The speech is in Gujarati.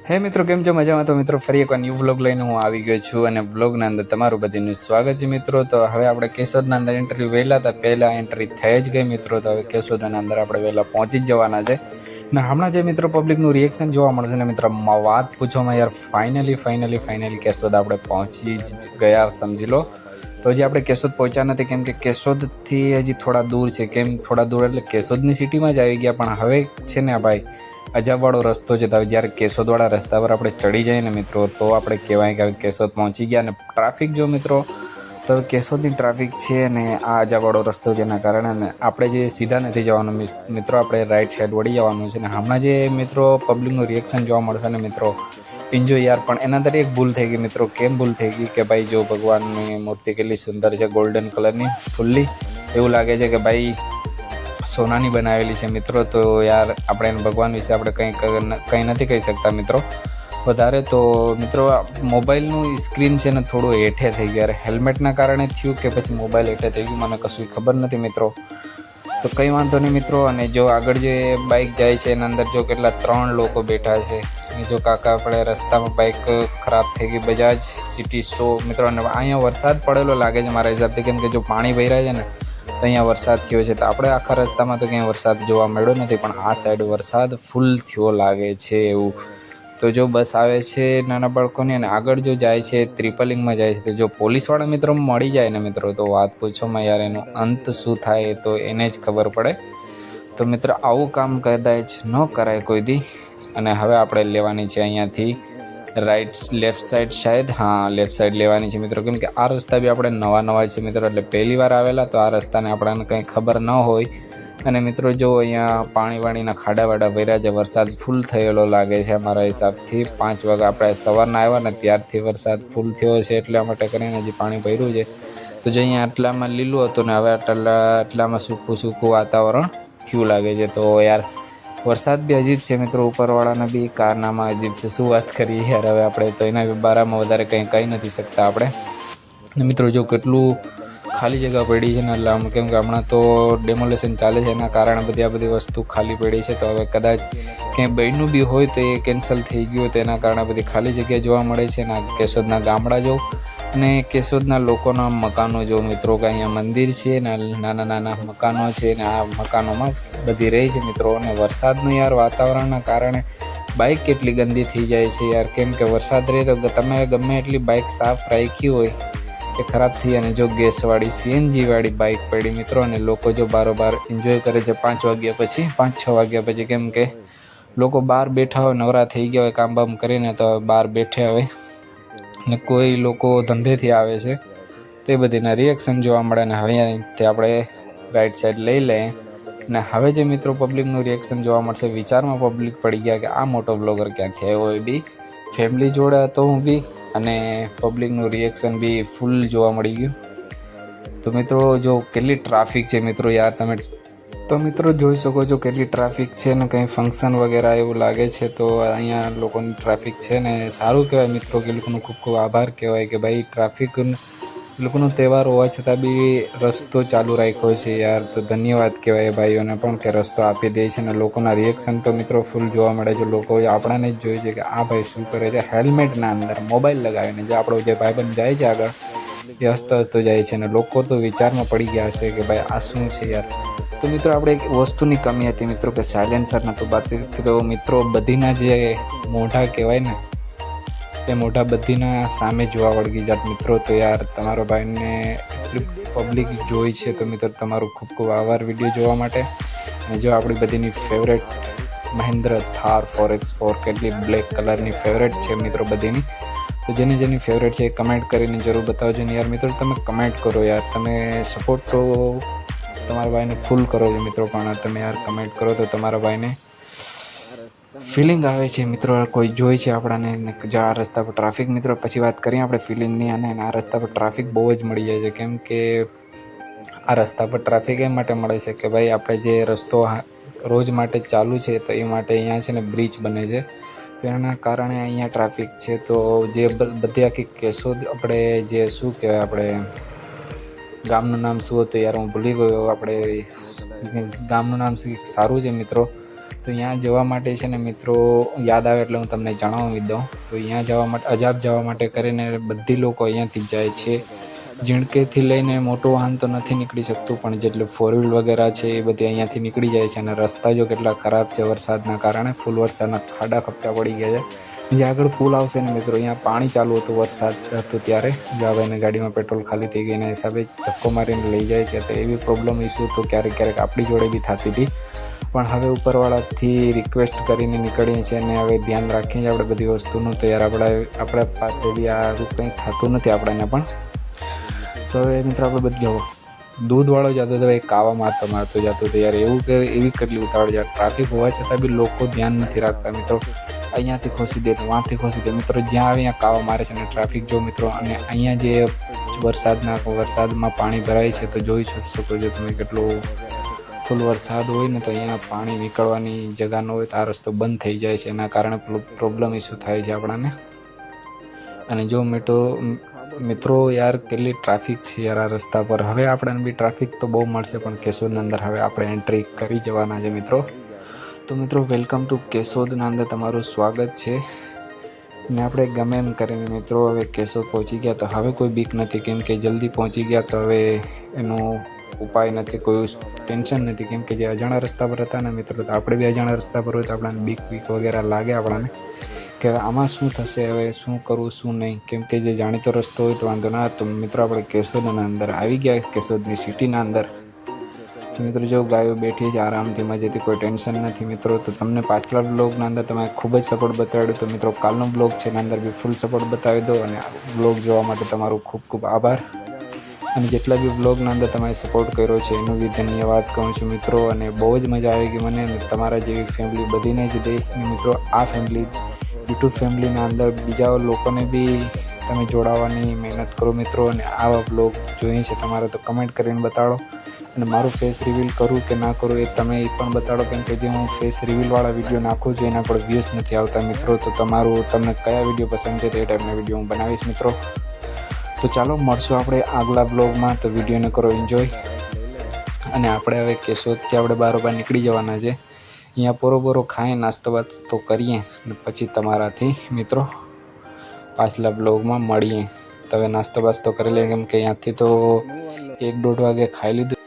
હે મિત્રો, કેમ છો? મજામાં? તો મિત્રો ફરી એકવાર ન્યૂ વ્લોગ લઈને હું આવી ગયો છું અને વ્લોગના અંદર તમારું બધીનું સ્વાગત છે મિત્રો. તો હવે આપણે કેશોદના અંદર એન્ટ્રી વહેલા હતા, પહેલાં એન્ટ્રી થઈ જ ગઈ મિત્રો. તો હવે કેશોદના અંદર આપણે વહેલા પહોંચી જ જવાના છે ને હમણાં જે મિત્રો પબ્લિકનું રિએક્શન જોવા મળશે ને મિત્રો, વાત પૂછવામાં યાર, ફાઇનલી કેશોદ આપણે પહોંચી જ ગયા સમજી લો. તો હજી આપણે કેશોદ પહોંચ્યા નથી, કેમ કે કેશોદથી હજી થોડા દૂર છે. કેમ થોડા દૂર એટલે કેશોદની સિટીમાં જ આવી ગયા, પણ હવે છે ને ભાઈ અજાબવાળો રસ્તો છે. તો હવે જ્યારે કેશોદવાળા રસ્તા પર આપણે ચડી જઈએ ને મિત્રો, તો આપણે કહેવાય કે હવે કેશોદ પહોંચી ગયા. અને ટ્રાફિક જો મિત્રો, તો કેશોદની ટ્રાફિક છે ને આ અજાબવાળો રસ્તો જેના કારણે ને આપણે જે સીધા નથી જવાનું મિત્રો, આપણે રાઈટ સાઈડ વળી જવાનું છે. ને હમણાં જે મિત્રો પબ્લિકનું રિએક્શન જોવા મળશે ને મિત્રો, એન્જોય યાર. પણ એના અંદર એક ભૂલ થઈ ગઈ મિત્રો. કેમ ભૂલ થઈ ગઈ કે ભાઈ જો ભગવાનની મૂર્તિ કેટલી સુંદર છે, ગોલ્ડન કલરની ફુલ્લી, એવું લાગે છે કે ભાઈ સોનાની બનાવેલી છે મિત્રો. તો યાર આપણે ભગવાન વિશે આપણે કંઈ નથી કહી શકતા મિત્રો વધારે. તો મિત્રો મોબાઈલનું સ્ક્રીન છે ને થોડું હેઠે થઈ ગયું. યાર હેલ્મેટના કારણે થયું કે પછી મોબાઈલ હેઠે થઈ ગયું, મને કશું ખબર નથી મિત્રો. તો કંઈ વાંધો નહીં મિત્રો. અને જો આગળ જે બાઇક જાય છે એના અંદર જો કેટલા 3 લોકો બેઠા છે. અને જો કાકા આપણે રસ્તામાં બાઇક ખરાબ થઈ ગઈ, બજાજ સિટી 100 મિત્રો. અને અહીંયા વરસાદ પડેલો લાગે છે મારા હિસાબથી, કેમ કે જો પાણી ભરાય છે ને તો અહીંયા વરસાદ થયો છે. તો આપણે આખા રસ્તામાં તો ક્યાંય વરસાદ જોવા મળ્યો નથી, પણ આ સાઈડ વરસાદ ફૂલ થયો લાગે છે એવું. તો જો બસ આવે છે નાના બાળકોની, અને આગળ જો જાય છે ત્રિપલિંગમાં જાય છે. તો જો પોલીસવાળા મિત્રો મળી જાય ને મિત્રો, તો વાત પૂછોમાં યાર, એનો અંત શું થાય તો એને જ ખબર પડે. તો મિત્રો આવું કામ કદાચ ન કરાય કોઈ દી. અને હવે આપણે લેવાની છે અહીંયાથી લેફ્ટ સાઈડ, શાયદ લેફ્ટ સાઈડ લેવાની છે મિત્રો. કેમ કે આ રસ્તા બી આપણે નવા છે મિત્રો, એટલે પહેલી વાર આવેલા, તો આ રસ્તાને આપણને કંઈ ખબર ન હોય. અને મિત્રો જો અહીંયા પાણીના ખાડાવાડા ભર્યા છે, વરસાદ ફૂલ થયેલો લાગે છે અમારા હિસાબથી. 5 વાગે આપણે સવારના આવ્યા ને ત્યારથી વરસાદ ફૂલ થયો છે, એટલા માટે કરીને હજી પાણી ભર્યું છે. તો જો અહીંયા આટલામાં લીલું હતું ને હવે આટલામાં સૂકું વાતાવરણ થયું લાગે છે. તો યાર વરસાદ બી અજીબ છે મિત્રો, ઉપરવાળાના બી કારનામાં અજીબ છે. શું વાત કરીએ યાર હવે આપણે, તો એના બારામાં વધારે કંઈ કહી નથી શકતા આપણે. અને મિત્રો જો કેટલું ખાલી જગ્યા પડી છે ને, એટલે આમ કેમ કે હમણાં તો ડેમોલેશન ચાલે છે, એના કારણે બધી વસ્તુ ખાલી પડી છે. તો હવે કદાચ ક્યાંય બન્યું બી હોય તો એ કેન્સલ થઈ ગયું, તો એના કારણે બધી ખાલી જગ્યા જોવા મળે છે. ને કેશોદના ગામડા જો અને કેશોદના લોકોના મકાનો જો મિત્રો, કે અહીંયા મંદિર છે ને નાના મકાનો છે ને આ મકાનોમાં બધી રહી છે મિત્રો. અને વરસાદનું યાર વાતાવરણના કારણે બાઇક કેટલી ગંદી થઈ જાય છે યાર. કેમ કે વરસાદ રહે તો તમે ગમે એટલી બાઇક સાફ રાખી હોય એ ખરાબ થઈ. અને જો ગેસવાળી CNG વાળી બાઇક પડી મિત્રો, અને લોકો જો બારોબાર એન્જોય કરે છે 5 વાગ્યા પછી, 5-6 વાગ્યા પછી. કેમ કે લોકો બહાર બેઠા હોય, નવરા થઈ ગયા હોય કામ બામ કરીને, તો બહાર બેઠે હોય. ને કોઈ લોકો ધંધેથી આવે છે, તે બધીના રિએક્શન જોવા મળે. ને હવે અહીંયાથી આપણે રાઈટ સાઈડ લઈ લઈએ. ને હવે જે મિત્રો પબ્લિકનું રિએક્શન જોવા મળશે, વિચારમાં પબ્લિક પડી ગયા કે આ મોટો બ્લોગર ક્યાંથી આવ્યો. એ બી ફેમિલી જોડે હતો હું બી, અને પબ્લિકનું રિએક્શન બી ફૂલ જોવા મળી ગયું. તો મિત્રો જો કેટલી ટ્રાફિક છે મિત્રો યાર, તમે તો મિત્રો જોઈ શકો છો કેટલી ટ્રાફિક છે. ને કંઈ ફંક્શન વગેરે એવું લાગે છે, તો અહીંયા લોકોની ટ્રાફિક છે. ને સારું કહેવાય મિત્રો, કે લોકોનો ખૂબ આભાર કહેવાય કે ભાઈ ટ્રાફિક લોકોનો તહેવાર હોવા છતાં બી રસ્તો ચાલુ રાખ્યો છે યાર. તો ધન્યવાદ કહેવાય ભાઈઓને પણ કે રસ્તો આપી દે છે. ને લોકોના રિએક્શન તો મિત્રો ફૂલ જોવા મળે છે. લોકો આપણાને જ જોઈએ છે કે આ ભાઈ શું કરે છે, હેલ્મેટના અંદર મોબાઈલ લગાવીને. જે આપણો જે ભાઈબંધ જાય છે આગળ, એ હસતો જાય છે. ને લોકો તો વિચારમાં પડી ગયા હશે કે ભાઈ આ શું છે યાર. તો મિત્રો આપણે એક વસ્તુની કમી હતી મિત્રો, કે સાયલેન્સર નહોતું. બાકી તો મિત્રો બધીના જે મોઢા કહેવાય ને, એ મોઢા બધીના સામે જોવા વળગી જાત મિત્રો. તો યાર તમારો ભાઈને એટલી પબ્લિક જોઈ છે, તો મિત્રો તમારો ખૂબ આભાર વિડીયો જોવા માટે. અને જો આપણી બધીની ફેવરેટ મહિન્દ્રા થાર 4x4 કેટલી બ્લેક કલરની ફેવરેટ છે મિત્રો બધીની. તો જેની ફેવરેટ છે એ કમેન્ટ કરીને જરૂર બતાવજો ને યાર. મિત્રો તમે કમેન્ટ કરો યાર, તમે સપોર્ટ તો તમારા ભાઈને ફૂલ કરો છો મિત્રો, પણ તમે યાર કમેન્ટ કરો તો તમારા ભાઈને ફિલિંગ આવે છે મિત્રો. કોઈ જોઈ છે આપણાને જો આ રસ્તા પર ટ્રાફિક મિત્રો, પછી વાત કરીએ આપણે ફિલિંગની. અને આ રસ્તા પર ટ્રાફિક બહુ જ મળી જાય છે. કેમ કે આ રસ્તા પર ટ્રાફિક એ માટે મળે છે કે ભાઈ આપણે જે રસ્તો રોજ માટે ચાલુ છે, તો એ માટે અહીંયા છે ને બ્રિજ બને છે, તેના કારણે અહીંયા ટ્રાફિક છે. તો જે બધી આખી કેશોદ આપણે જે શું કહેવાય, આપણે ગામનું નામ શું હતું યાર, હું ભૂલી ગયો. આપણે ગામનું નામ સારું છે મિત્રો, તો અહીંયા જવા માટે છે ને મિત્રો યાદ આવે એટલે હું તમને જણાવી દઉં. તો અહીંયા જવા માટે અજાબ જવા માટે કરીને બધી લોકો અહીંયાથી જ જાય છે. ઝીણકેથી લઈને મોટું વાહન તો નથી નીકળી શકતું, પણ જેટલું ફોર વ્હીલ વગેરે છે એ બધી અહીંયાથી નીકળી જાય છે. અને રસ્તા જો કેટલા ખરાબ છે વરસાદના કારણે, ફૂલ વરસાદના ખાડા ખપચા પડી ગયા છે. જે આગળ પુલ આવશે ને મિત્રો, અહીંયા પાણી ચાલુ હતું વરસાદ હતો ત્યારે, જાભાઈને ગાડીમાં પેટ્રોલ ખાલી થઈ ગઈ એના હિસાબે ધક્કો મારીને લઈ જાય છે. તો એવી પ્રોબ્લેમ ઇસ્યુ તો ક્યારેક ક્યારેક આપણી જોડે બી થતી હતી, પણ હવે ઉપરવાળાથી રિક્વેસ્ટ કરીને નીકળીએ છીએ અને હવે ધ્યાન રાખીએ છીએ આપણે બધી વસ્તુનું. તો યાર આપણા પાસે બી આ કંઈ થતું નથી આપણને પણ. તો હવે મિત્રો આપણે બધી દૂધવાળો જતો હતો, એક કાવા મારતો જતો હતો યાર. એવી કેટલી ઉતાવળ યાર, ટ્રાફિક હોવા છતાં બી લોકો ધ્યાન નથી રાખતા મિત્રો. અહીંયાથી ખોસી દે, વાંથી ખોસી દે મિત્રો. જ્યાં આવે અહીંયા કાવા મારે છે અને ટ્રાફિક જો મિત્રો. અને અહીંયા જે વરસાદમાં પાણી ભરાય છે તો જોઈ શકો છો તમે કેટલું ફૂલ વરસાદ હોય ને તો અહીંયા પાણી નીકળવાની જગ્યા ન હોય તો આ રસ્તો બંધ થઈ જાય છે. એના કારણે પ્રોબ્લેમ ઇસ્યુ થાય છે આપણને. અને જો મિત્રો યાર કેટલી ટ્રાફિક છે યાર આ રસ્તા પર. હવે આપણને બી ટ્રાફિક તો બહુ મળશે, પણ કેશોદના અંદર હવે આપણે એન્ટ્રી કરી જવાના છે મિત્રો. તો મિત્રો વેલકમ ટુ કેશોદના અંદર તમારું સ્વાગત છે. ને આપણે ગમે એમ કરીને મિત્રો હવે કેશોદ પહોંચી ગયા. તો હવે કોઈ બીક નથી, કેમ કે જલ્દી પહોંચી ગયા તો હવે એનો ઉપાય નથી, કોઈ ટેન્શન નથી. કેમ કે જે અજાણા રસ્તા પર હતા ને મિત્રો, તો આપણે બી અજાણા રસ્તા પર હોય તો આપણને બીક વગેરે લાગે આપણને કે આમાં શું થશે, હવે શું કરવું શું નહીં. કેમ કે જે જાણીતો રસ્તો હોય તો વાંધો ના. તો મિત્રો આપણે કેશોદના અંદર આવી ગયા, કેશોદની સિટીના અંદર. તો મિત્રો જો ગાયો બેઠી છે આરામથી મજેથી, કોઈ ટેન્શન નથી મિત્રો. તો તમને પાછલા બ્લોગના અંદર તમે ખૂબ જ સપોર્ટ બતાવ્યો. તો મિત્રો કાલનો બ્લોગ છે એના અંદર બી ફૂલ સપોર્ટ બતાવી દો. અને બ્લોગ જોવા માટે તમારું ખૂબ ખૂબ આભાર. અને જેટલા બી બ્લોગના અંદર તમે સપોર્ટ કર્યો છે એનો બી ધન્યવાદ કહું છું મિત્રો. અને બહુ જ મજા આવી ગઈ મને. તમારા જેવી ફેમિલી બધીને જ દે. અને મિત્રો આ ફેમિલી યુટ્યુબ ફેમિલીના અંદર બીજા લોકોને બી તમે જોડાવાની મહેનત કરો મિત્રો. અને આવા બ્લોગ જોઈએ છે તમારે તો કમેન્ટ કરીને બતાડો. અને મારું ફેસ રિવીલ કરું કે ના કરું એ તમે એ પણ બતાડો. કેમ કે જે હું ફેસ રિવીલવાળા વિડીયો નાખું છું એના પર વ્યૂઝ નથી આવતા મિત્રો. તો તમને કયા વિડીયો પસંદ છે તે ટાઈપના વિડીયો હું બનાવીશ મિત્રો. તો ચાલો મળશું આપણે આગલા બ્લોગમાં. તો વિડીયોને કરો એન્જોય. અને આપણે હવે કેશોદથી આપણે બારોબાર નીકળી જવાના છે. અહીંયા પોરો ખાઈ નાસ્તો બાસ્તો કરીએ અને પછી તમારાથી મિત્રો પાછલા બ્લોગમાં મળીએ. તો હવે નાસ્તો બાસ્તો કરી લઈએ, કેમ કે અહીંયાથી તો 1-1.5 વાગે ખાઈ લીધું.